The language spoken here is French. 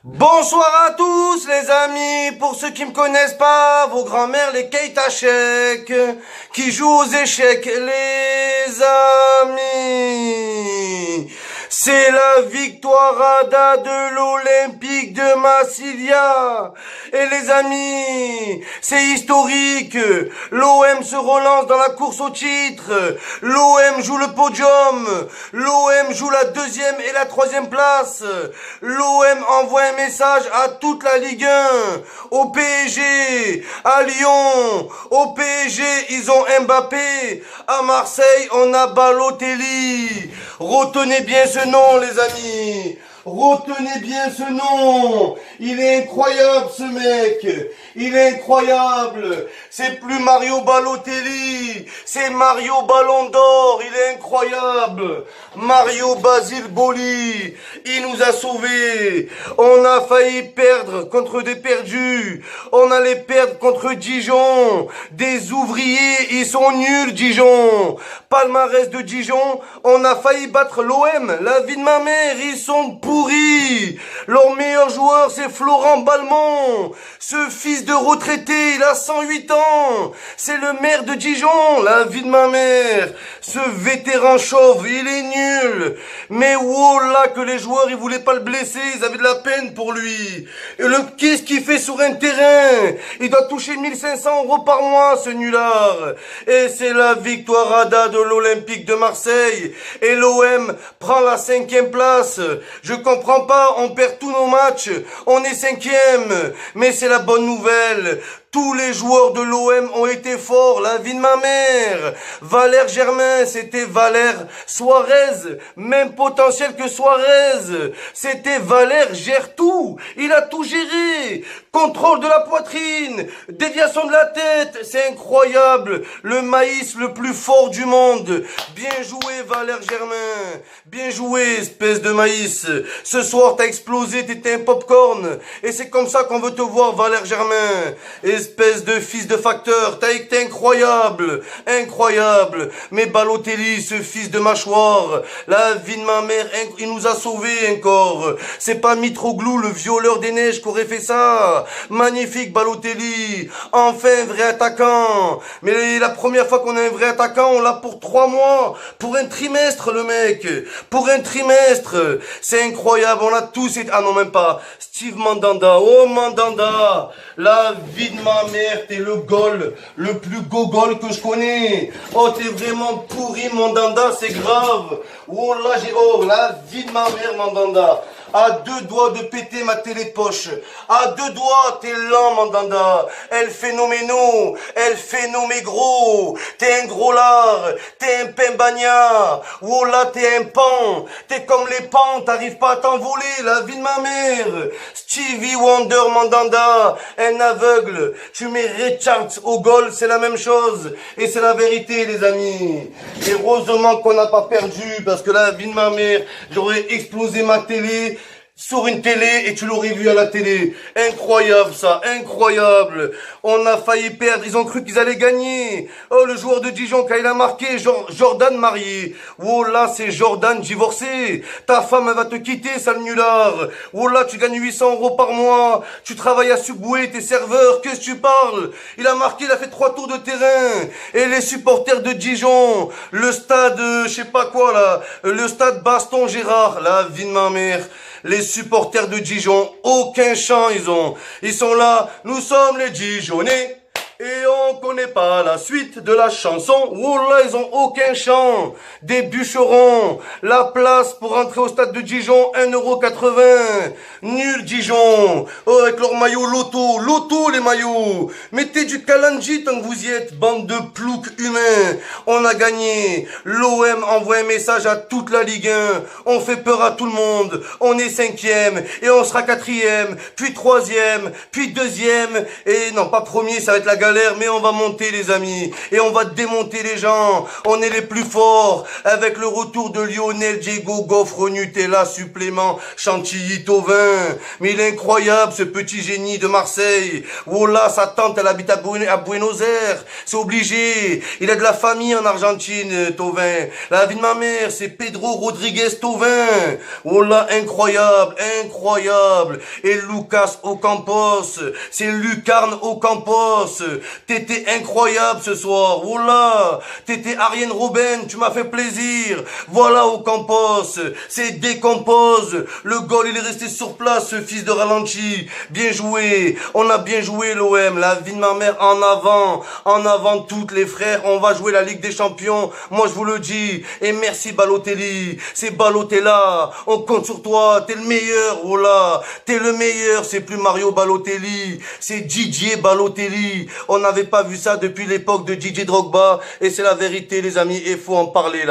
Bonsoir à tous les amis, pour ceux qui me connaissent pas, vos grands-mères les Keita Sheik, qui jouent aux échecs les amis. C'est la victoire de l'Olympique de Massilia. Et les amis, c'est historique. L'OM se relance dans la course au titre. L'OM joue le podium. L'OM joue la deuxième et la troisième place. L'OM envoie un message à toute la Ligue 1, au PSG, à Lyon, au PSG, ils ont Mbappé, à Marseille, on a Balotelli. Retenez bien ce nom, les amis. Retenez bien ce nom. Il est incroyable, ce mec. Il est incroyable. C'est plus Mario Balotelli. C'est Mario Ballon d'Or. Il est incroyable. Mario Basile Boli. Il nous a sauvés. On a failli perdre contre des perdus. On allait perdre contre Dijon. Des ouvriers. Ils sont nuls, Dijon. Palmarès de Dijon. On a failli battre l'OM. La vie de ma mère. Ils sont pourris. Leur meilleur joueur, c'est Florent Balmont. Ce fils de retraité, il a 108 ans. C'est le maire de Dijon, la vie de ma mère. Ce vétéran chauve, il est nul. Mais voilà que les joueurs, ils voulaient pas le blesser, ils avaient de la peine pour lui. Et qu'est-ce qu'il fait sur un terrain? Il doit toucher 1500 € par mois, ce nulard. Et c'est la victoire Ada de l'Olympique de Marseille. Et l'OM prend la 5e place. Je comprends pas, on perd tous nos matchs, on est 5e, mais c'est la bonne nouvelle. Tous les joueurs de l'OM ont été forts, la vie de ma mère. Valère Germain, c'était Valère Suarez, même potentiel que Suarez. C'était Valère gère tout, il a tout géré. Contrôle de la poitrine, déviation de la tête, c'est incroyable. Le maïs le plus fort du monde. Bien joué Valère Germain, bien joué espèce de maïs. Ce soir t'as explosé, t'étais un popcorn. Et c'est comme ça qu'on veut te voir Valère Germain. Espèce de fils de facteur, t'as été incroyable, incroyable. Mais Balotelli, ce fils de mâchoire, la vie de ma mère, il nous a sauvés encore. C'est pas Mitroglou, le violeur des neiges, qui aurait fait ça. Magnifique Balotelli, enfin un vrai attaquant. Mais la première fois qu'on a un vrai attaquant, on l'a pour 3 mois, pour un trimestre le mec, pour un trimestre. C'est incroyable, on a tous été... Ah non, même pas. Steve Mandanda, oh Mandanda, la vie de ma mère, t'es le goal, le plus gogol que je connais. Oh, t'es vraiment pourri, Mandanda, c'est grave. Oh là, la vie de ma mère, Mandanda. À 2 doigts de péter ma télé de poche. À 2 doigts, t'es lent, Mandanda. Elle phénoménaux, elle phénomé gros. T'es un gros lard, t'es un pimbagna. Oh là, t'es un pan. T'es comme les pans, t'arrives pas à t'envoler, la vie de ma mère. Stevie Wonder, Mandanda, un aveugle. Tu mets Richards au goal, c'est la même chose. Et c'est la vérité, les amis. Et heureusement qu'on n'a pas perdu, parce que la vie de ma mère, j'aurais explosé ma télé sur une télé et tu l'aurais vu à la télé. Incroyable ça, incroyable. On a failli perdre, ils ont cru qu'ils allaient gagner. Oh, le joueur de Dijon, quand il a marqué, Jordan marié. Oh là, c'est Jordan divorcé. Ta femme, elle va te quitter, sale nulard. Oh là, tu gagnes 800 € par mois. Tu travailles à Subway, t'es serveur, qu'est-ce que tu parles? Il a marqué, il a fait 3 tours de terrain. Et les supporters de Dijon, le stade, je sais pas quoi là, le stade Baston Gérard, la vie de ma mère. Les supporters de Dijon, aucun chant ils ont. Ils sont là, nous sommes les Dijonnais. Et on connaît pas la suite de la chanson. Oh là, ils ont aucun chant. Des bûcherons. La place pour entrer au stade de Dijon, 1,80 €. Nul Dijon. Oh, avec leur maillot loto. Loto les maillots. Mettez du Kalanji tant que vous y êtes, bande de ploucs humains. On a gagné. L'OM envoie un message à toute la Ligue 1. On fait peur à tout le monde. On est 5e. Et on sera 4e. Puis 3e. Puis 2e. Et non, pas premier, ça va être la galère, mais on va monter les amis. Et on va démonter les gens. On est les plus forts. Avec le retour de Lionel, Diego, Gaufre, Nutella, supplément, Chantilly, Tauvin. Mais il est incroyable ce petit génie de Marseille. Oh là, sa tante, elle habite à Buenos Aires. C'est obligé. Il a de la famille en Argentine, Tauvin. La vie de ma mère, c'est Pedro Rodriguez Tauvin. Oh là, incroyable, incroyable. Et Lucas Ocampos, c'est Lucarne Ocampos. T'étais incroyable ce soir. Oh là, t'étais Ariane Robben, tu m'as fait plaisir. Voilà Ocampos, c'est décompose. Le goal, il est resté sur place, ce fils de ralenti. Bien joué, on a bien joué l'OM. La vie de ma mère, en avant toutes les frères. On va jouer la Ligue des Champions. Moi, je vous le dis. Et merci Balotelli. C'est Balotella. On compte sur toi. T'es le meilleur. Oh là. T'es le meilleur. C'est plus Mario Balotelli. C'est Didier Balotelli. On n'avait pas vu ça depuis l'époque de Didier Drogba. Et c'est la vérité, les amis. Il faut en parler là.